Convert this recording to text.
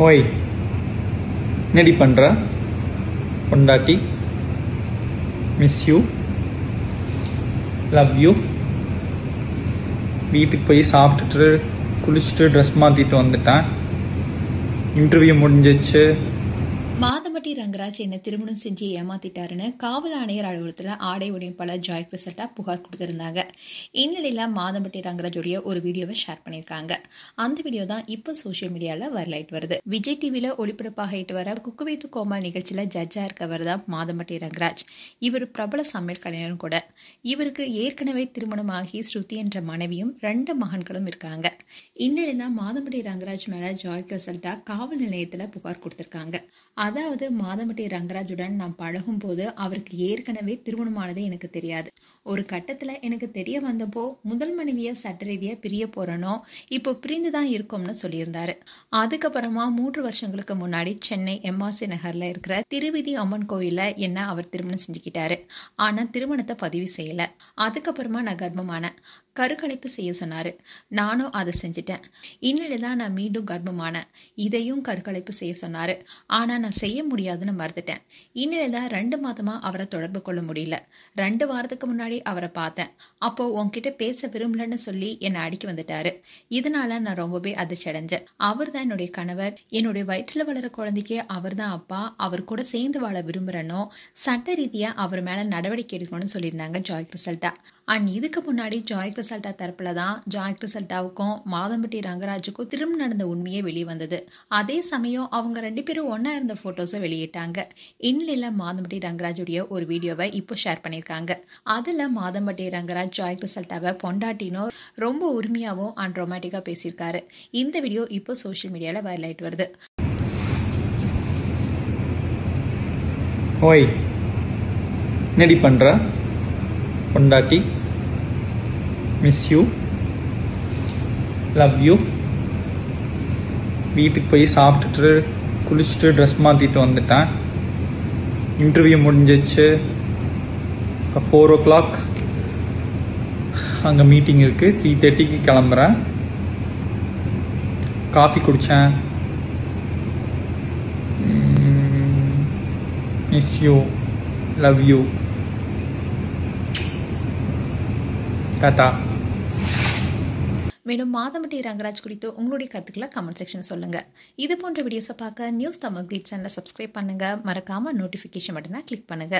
ஓய் என்னடி பண்ணுற பொண்டாட்டி? Miss you, love you. வீட்டுக்கு போய் சாப்பிட்டுட்டு குளிச்சுட்டு ட்ரெஸ் மாற்றிட்டு வந்துட்டேன். இன்டர்வியூ முடிஞ்சிச்சு. மாதம்பட்டி ரங்கராஜ் என்ன திருமணம் செஞ்சு ஏமாத்திட்டாருன்னு காவல் ஆணையர் அலுவலகத்தில் ஆடை உடைப்பாளர் ஜாய் கிறிசல்டா புகார் கொடுத்திருந்தாங்க. இந்நிலையில் மாதம்பட்டி ரங்கராஜோடைய ஒரு வீடியோவை ஷேர் பண்ணியிருக்காங்க. அந்த வீடியோ தான் இப்போ சோஷியல் மீடியாவில் வைரலாயிட்டு வருது. விஜய் டிவியில் ஒளிபரப்பாகிட்டு வர குக்கு வித் கோமாளி நிகழ்ச்சியில் ஜட்ஜாக இருக்கவர் தான் மாதம்பட்டி ரங்கராஜ். இவர் பிரபல சமையல் கலைஞரும் கூட. இவருக்கு ஏற்கனவே திருமணமாகி ஸ்ருதி என்ற மனைவியும் 2 மகன்களும் இருக்காங்க. இந்நிலையில் தான் மாதம்பட்டி ரங்கராஜ் மேலே ஜாய் கிறிசல்டா காவல் நிலையத்தில் புகார் கொடுத்திருக்காங்க. அதாவது மாதம்பட்டி ரங்கராஜுடன் நான் பழகும் போது அவருக்கு ஏற்கனவே திருமணமானது எனக்கு தெரியாது. ஒரு கட்டத்துல எனக்கு தெரிய வந்தப்போ முதல் மனைவிய சட்ட ரீதியா பிரிய போறனோ, இப்போ பிரிந்துதான் இருக்கோம்னு சொல்லியிருந்தாரு. அதுக்கப்புறமா 3 வருஷங்களுக்கு முன்னாடி சென்னை எம்ஆர்சி நகர்ல இருக்கிற திருவிதி அம்மன் கோயில என்ன அவர் திருமணம் செஞ்சுக்கிட்டாரு. ஆனா திருமணத்தை பதிவு செய்யல. அதுக்கப்புறமா நான் கர்ப்பமான கருக்கலைப்பு செய்ய சொன்னாரு. நானும் அதை செஞ்சுட்டேன். இந்நிலைதான் நான் மீண்டும் கர்ப்பமான இதையும் கருக்கலைப்பு செய்ய சொன்னாரு. ஆனா நான் செய்ய முடியாதுன்னு மறுத்துட்டேன். இந்நிலைதான் 2 மாதமா அவரை தொடர்பு கொள்ள முடியல. 2 வாரத்துக்கு முன்னாடி அவரை பார்த்தேன். அப்போ உன்கிட்ட பேச விரும்பலன்னு சொல்லி என்னை அடிக்க வந்துட்டாரு. இதனால நான் ரொம்பவே அதிர்ச்சி அடைஞ்சேன். அவர் தான் என்னுடைய கணவர். என்னுடைய வயிற்றுல வளர குழந்தைக்கு அவர் தான் அப்பா. அவர் கூட சேர்ந்து வாழ விரும்புறனோ சட்ட ரீதியா அவர் மேல நடவடிக்கை எடுக்கணும்னு சொல்லியிருந்தாங்க ஜாய் கிறிசல்டா. அண்ட் இதுக்கு முன்னாடி ஜாய் கிறிசல்டா தரப்புல தான் ஜாய் கிறிசல்டாவுக்கும் மாதம்பட்டி ரங்கராஜுக்கும் திருமணம் நடந்த உண்மையே வெளியே வந்தது. அதே சமயம் அவங்க 2 பேரும் ஒன்னா இருந்த போட்டோஸை வெளியிட்டாங்க. இந்நிலையில மாதம்பட்டி ரங்கராஜுடைய ஒரு வீடியோவை இப்போ ஷேர் பண்ணியிருக்காங்க. அதுல மாதம்பட்டி ரங்கராஜ் ஜாய் கிறிசல்டாவை பொண்டாட்டினோ ரொம்ப உரிமையாவும் அண்ட் ரொமான்டிக்கா பேசியிருக்காரு. இந்த வீடியோ இப்போ சோஷியல் மீடியால வைரல் ஆயிட்டு வருது. ஓய் என்னடி பண்ணுற பொண்டாட்டி? Miss you, love you. வீட்டுக்கு போய் சாப்பிட்டுட்டு குளிச்சுட்டு ட்ரெஸ் மாற்றிட்டு வந்துட்டேன். இன்டர்வியூ முடிஞ்சிச்சு. 4 o'clock அங்கே மீட்டிங் இருக்குது. 3:30க்கு கிளம்புறேன். காஃபி குடித்தேன். Miss you, love you. டாடா. மேலும் மாதம்பட்டி ரங்கராஜ் குறித்து உங்களுடைய கருத்துக்களை கமெண்ட் செக்ஷன் சொல்லுங்க. இது போன்ற வீடியோஸை பார்க்க நியூஸ் தமிழ் கிளிட்ஸ் சேனலை சப்ஸ்கிரைப் பண்ணுங்க. மறக்காம நோட்டிஃபிகேஷன் பட்டனை கிளிக் பண்ணுங்க.